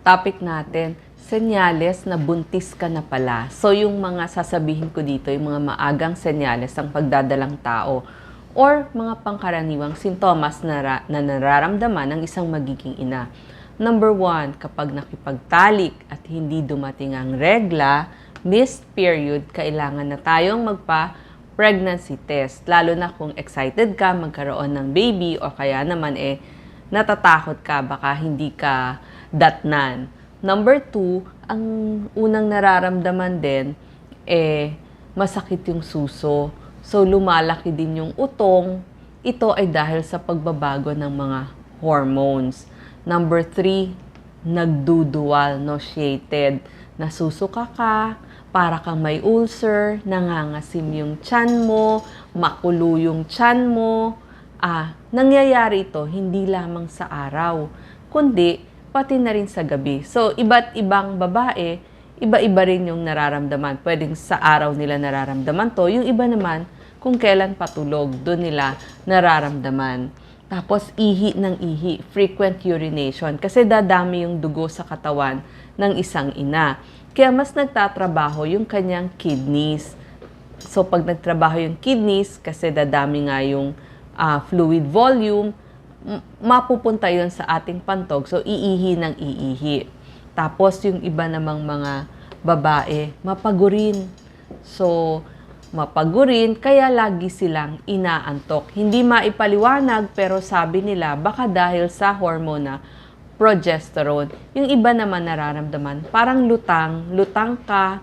topic natin, senyales na buntis ka na pala. So, yung mga sasabihin ko dito, yung mga maagang senyales ng pagdadalang tao or mga pangkaraniwang sintomas na nararamdaman ng isang magiging ina. Number 1, kapag nakipagtalik at hindi dumating ang regla, missed period, kailangan na tayong magpa-pregnancy test. Lalo na kung excited ka magkaroon ng baby o kaya naman natatakot ka, baka hindi ka datnan. Number 2, ang unang nararamdaman din, masakit yung suso. So, lumalaki din yung utong. Ito ay dahil sa pagbabago ng mga hormones. Number 3, nagduduwal, nauseated. Nasusuka ka, para kang may ulcer, nangangasim yung tiyan mo, makulo yung tiyan mo. Nangyayari ito hindi lamang sa araw, kundi pati na rin sa gabi. So, iba't ibang babae, iba-iba rin yung nararamdaman. Pwedeng sa araw nila nararamdaman to. Yung iba naman, kung kailan patulog, doon nila nararamdaman. Tapos, ihi ng ihi, frequent urination. Kasi dadami yung dugo sa katawan ng isang ina. Kaya mas nagtatrabaho yung kanyang kidneys. So, pag nagtrabaho yung kidneys, kasi dadami nga yung fluid volume, mapupunta yun sa ating pantog. So, iihi ng iihi. Tapos, yung iba namang mga babae, mapagurin. So, mapagurin, kaya lagi silang inaantok. Hindi maipaliwanag, pero sabi nila, baka dahil sa hormone na progesterone. Yung iba naman nararamdaman, parang lutang ka.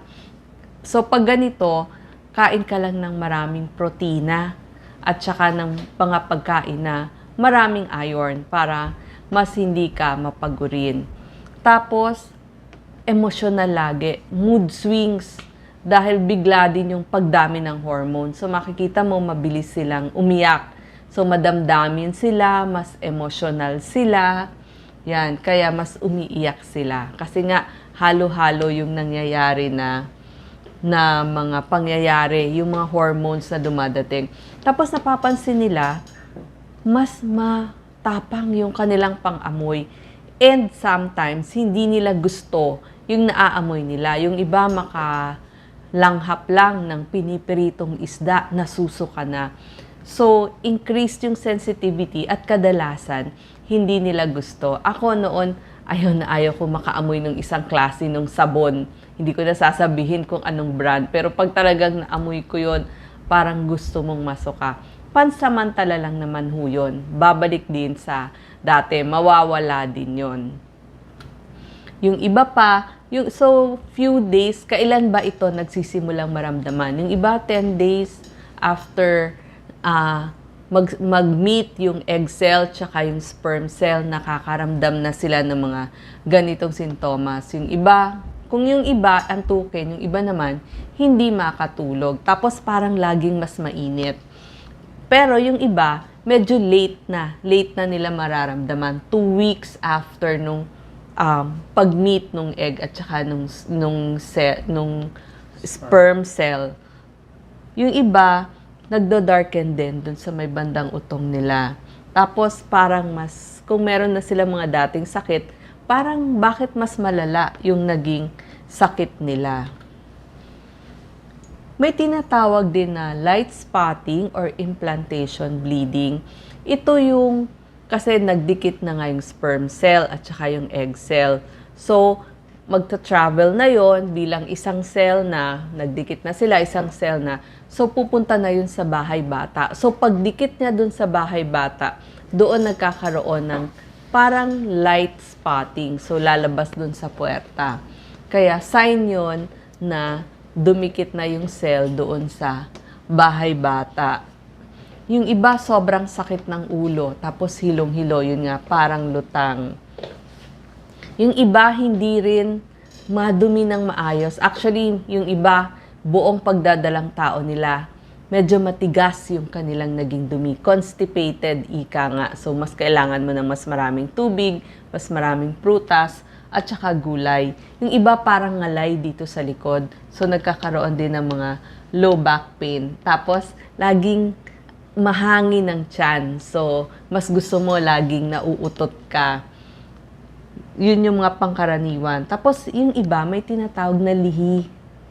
So, pag ganito, kain ka lang ng maraming protina at saka ng pagkain na maraming iron para mas hindi ka mapagurin. Tapos, emosyonal lagi, mood swings, dahil bigla din yung pagdami ng hormone. So, makikita mo, mabilis silang umiyak. So, madamdamin sila, mas emosyonal sila. Yan, kaya mas umiiyak sila. Kasi nga, halo-halo yung nangyayari na mga pangyayari, yung mga hormones na dumadating. Tapos napapansin nila, mas matapang yung kanilang pang-amoy. And sometimes, hindi nila gusto yung naaamoy nila. Yung iba makalanghap lang ng pinipiritong isda, nasusuka na. So, increased yung sensitivity at kadalasan, hindi nila gusto. Ako noon, ayaw ko makaamoy ng isang klase ng sabon. Hindi ko na sasabihin kung anong brand. Pero pag talagang naamoy ko yun, parang gusto mong masuka. Pansamantala lang naman ho yun. Babalik din sa dati, mawawala din yun. Yung iba pa, so few days, kailan ba ito nagsisimulang maramdaman? Yung iba, 10 days after mag-meet yung egg cell tsaka yung sperm cell, nakakaramdam na sila ng mga ganitong sintomas. Yung iba, kung yung iba antukin, yung iba naman hindi makatulog. Tapos parang laging mas mainit. Pero yung iba, medyo late na nila mararamdaman. 2 weeks after nung pag-meet nung egg at saka nung sperm cell. Yung iba, nagdo-darken din dun sa may bandang utong nila. Tapos parang kung meron na sila mga dating sakit, parang bakit mas malala yung naging sakit nila. May tinatawag din na light spotting or implantation bleeding. Ito yung kasi nagdikit na nga yung sperm cell at saka yung egg cell. So, magta-travel na yon bilang isang cell na, nagdikit na sila, isang cell na. So, pupunta na yun sa bahay bata. So, pagdikit niya dun sa bahay bata, doon nagkakaroon ng parang light spotting. So, lalabas dun sa puwerta. Kaya, sign yon na dumikit na yung cell doon sa bahay bata. Yung iba, sobrang sakit ng ulo, tapos hilong-hilo, yun nga, parang lutang. Yung iba, hindi rin madumi ng maayos. Actually, yung iba, buong pagdadalang tao nila, medyo matigas yung kanilang naging dumi. Constipated, ika nga. So, mas kailangan mo ng mas maraming tubig, mas maraming prutas, at saka gulay. Yung iba parang ngalay dito sa likod. So, nagkakaroon din ng mga low back pain. Tapos, laging mahangin ng tiyan. So, mas gusto mo laging nauutot ka. Yun yung mga pangkaraniwan. Tapos, yung iba, may tinatawag na lihi,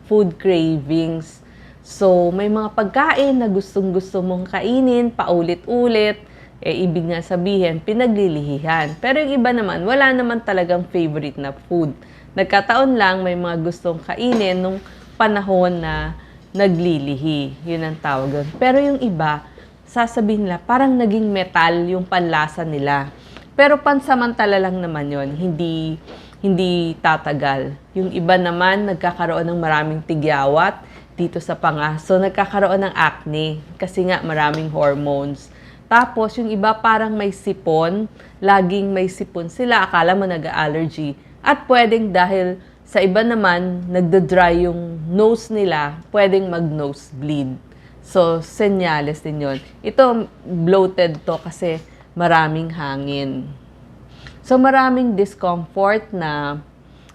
food cravings. So, may mga pagkain na gustong-gusto mong kainin, paulit-ulit, ibig nga sabihin, pinaglilihihan. Pero yung iba naman, wala naman talagang favorite na food. Nagkataon lang, may mga gustong kainin nung panahon na naglilihi. Yun ang tawag doon. Pero yung iba, sasabihin nila, parang naging metal yung panlasa nila. Pero pansamantala lang naman yon, hindi tatagal. Yung iba naman, nagkakaroon ng maraming tigyawat dito sa panga. So, nagkakaroon ng acne kasi nga maraming hormones. Tapos, yung iba parang may sipon, laging may sipon sila, akala mo nag-allergy. At pwedeng dahil sa iba naman, nagda-dry yung nose nila, pwedeng mag-nosebleed. So, senyales din yun. Ito, bloated to kasi maraming hangin. So, maraming discomfort na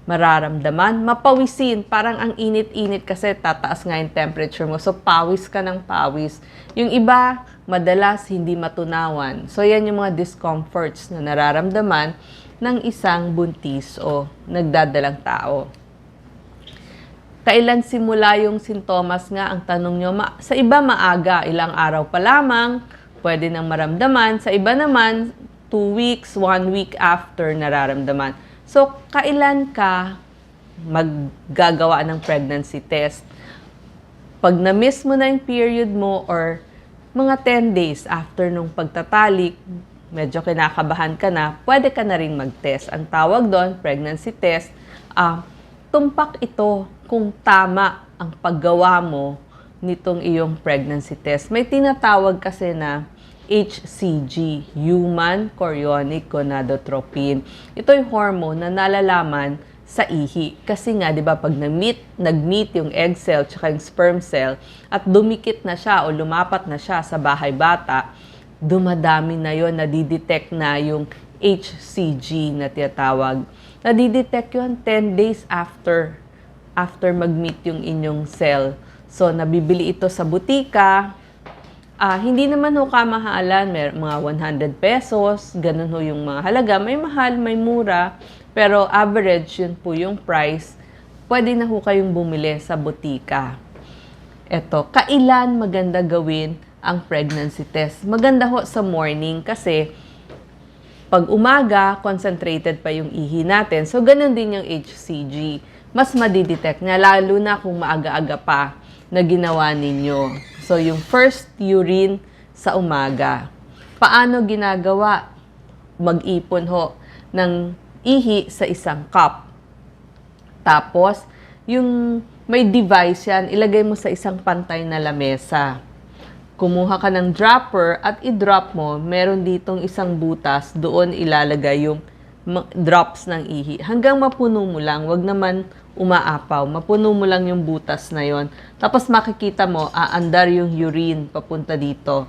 mararamdaman. Mapawisin, parang ang init-init kasi tataas nga yung temperature mo. So, pawis ka ng pawis. Yung iba, madalas hindi matunawan. So, yan yung mga discomforts na nararamdaman ng isang buntis o nagdadalang tao. Kailan simula yung sintomas nga? Ang tanong nyo, sa iba maaga, ilang araw pa lamang, pwede nang maramdaman. Sa iba naman, 2 weeks, 1 week after nararamdaman. So, kailan ka maggagawa ng pregnancy test? Pag na-miss mo na yung period mo or mga 10 days after nung pagtatalik, medyo kinakabahan ka na, pwede ka na rin mag-test. Ang tawag doon, pregnancy test, tumpak ito kung tama ang paggawa mo nitong iyong pregnancy test. May tinatawag kasi na HCG, Human Chorionic Gonadotropin. Ito yung hormone na nalalaman sa ihi. Kasi nga, di ba, pag nag-meet yung egg cell tsaka yung sperm cell at dumikit na siya o lumapat na siya sa bahay bata, dumadami na yon, nadidetect na yung HCG na tinatawag. Nadidetect yun 10 days after mag-meet yung inyong cell. So, nabibili ito sa butika. Hindi naman ho kamahalan, may mga 100 pesos, ganun ho yung mga halaga. May mahal, may mura, pero average yun po yung price. Pwede na ho kayong bumili sa butika. Eto, kailan maganda gawin ang pregnancy test? Maganda ho sa morning kasi pag umaga, concentrated pa yung ihi natin. So, ganun din yung HCG. Mas madidetect na, lalo na kung maaga-aga pa na ginawa ninyo. So, yung first urine sa umaga. Paano ginagawa? Mag-ipon ho ng ihi sa isang cup. Tapos, yung may device yan, ilagay mo sa isang pantay na lamesa. Kumuha ka ng dropper at i-drop mo, meron ditong isang butas, doon ilalagay yung drops ng ihi. Hanggang mapuno mo lang, wag naman umaapaw. Mapuno mo lang yung butas na yon. Tapos makikita mo, aandar yung urine papunta dito.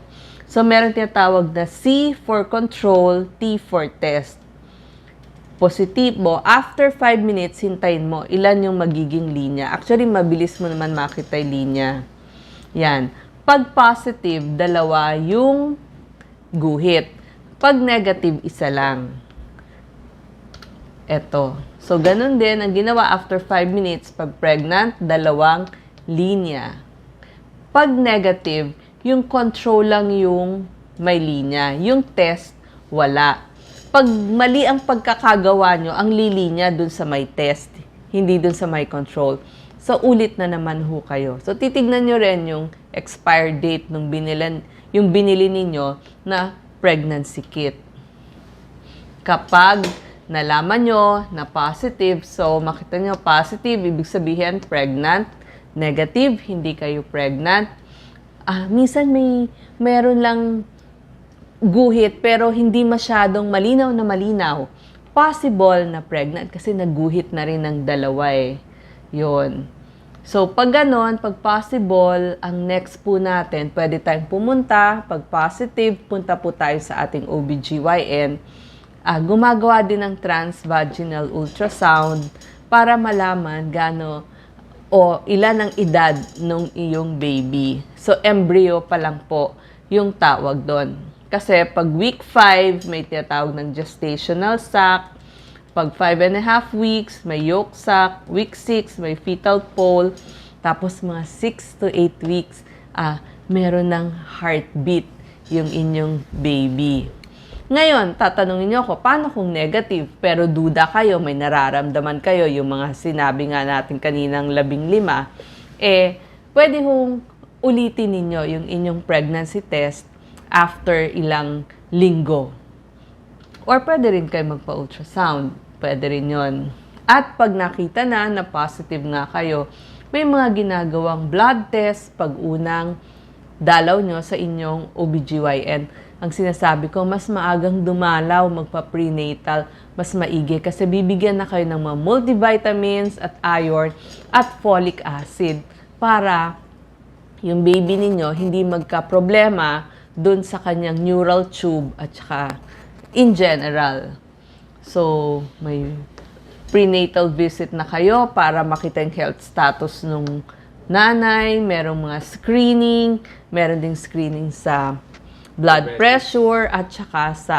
So, meron tinatawag na C for control, T for test. Positibo, after 5 minutes, hintayin mo ilan yung magiging linya. Actually, mabilis mo naman makita yung linya. Yan. Pag positive, 2 yung guhit. Pag negative, 1 lang. Eto. So, ganun din ang ginawa after 5 minutes. Pag pregnant, 2 linya. Pag negative, yung control lang yung may linya. Yung test, wala. Pag mali ang pagkakagawa nyo, ang lilinya dun sa may test, hindi dun sa may control. So, ulit na naman ho kayo. So, titignan nyo rin yung expire date nung binili ninyo na pregnancy kit. Kapag nalaman nyo na positive, so makita nyo positive, ibig sabihin pregnant. Negative, hindi kayo pregnant. Minsan meron lang guhit pero hindi masyadong malinaw na malinaw. Possible na pregnant kasi nagguhit na rin ng 2 Yun. So, pag ganon, pag possible, ang next po natin, pwede tayong pumunta. Pag positive, punta po tayo sa ating OBGYN. Gumagawa din ng transvaginal ultrasound para malaman ilan ang edad ng iyong baby. So, embryo pa lang po yung tawag doon. Kasi pag week 5, may tinatawag ng gestational sac. Pag 5.5 weeks, may yolk sac. Week 6, may fetal pole. Tapos mga 6 to 8 weeks, meron ng heartbeat yung inyong baby. Ngayon, tatanungin niyo ako, paano kung negative? Pero duda kayo, may nararamdaman kayo, yung mga sinabi nga natin kaninang 15, pwede hong ulitin ninyo yung inyong pregnancy test after ilang linggo. Or pwede rin kayo magpa-ultrasound. Pwede rin yon. At pag nakita na positive nga kayo, may mga ginagawang blood test pag unang dalaw nyo sa inyong OBGYN. Ang sinasabi ko, mas maagang dumalaw, magpa-prenatal, mas maigi kasi bibigyan na kayo ng mga multivitamins at iron at folic acid para yung baby ninyo hindi magka-problema dun sa kanyang neural tube at saka in general. So, may prenatal visit na kayo para makita yung health status nung nanay, merong mga screening, meron ding screening sa blood pressure at saka sa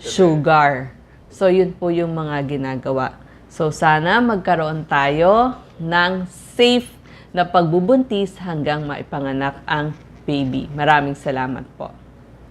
sugar. So, yun po yung mga ginagawa. So, sana magkaroon tayo ng safe na pagbubuntis hanggang maipanganak ang baby. Maraming salamat po.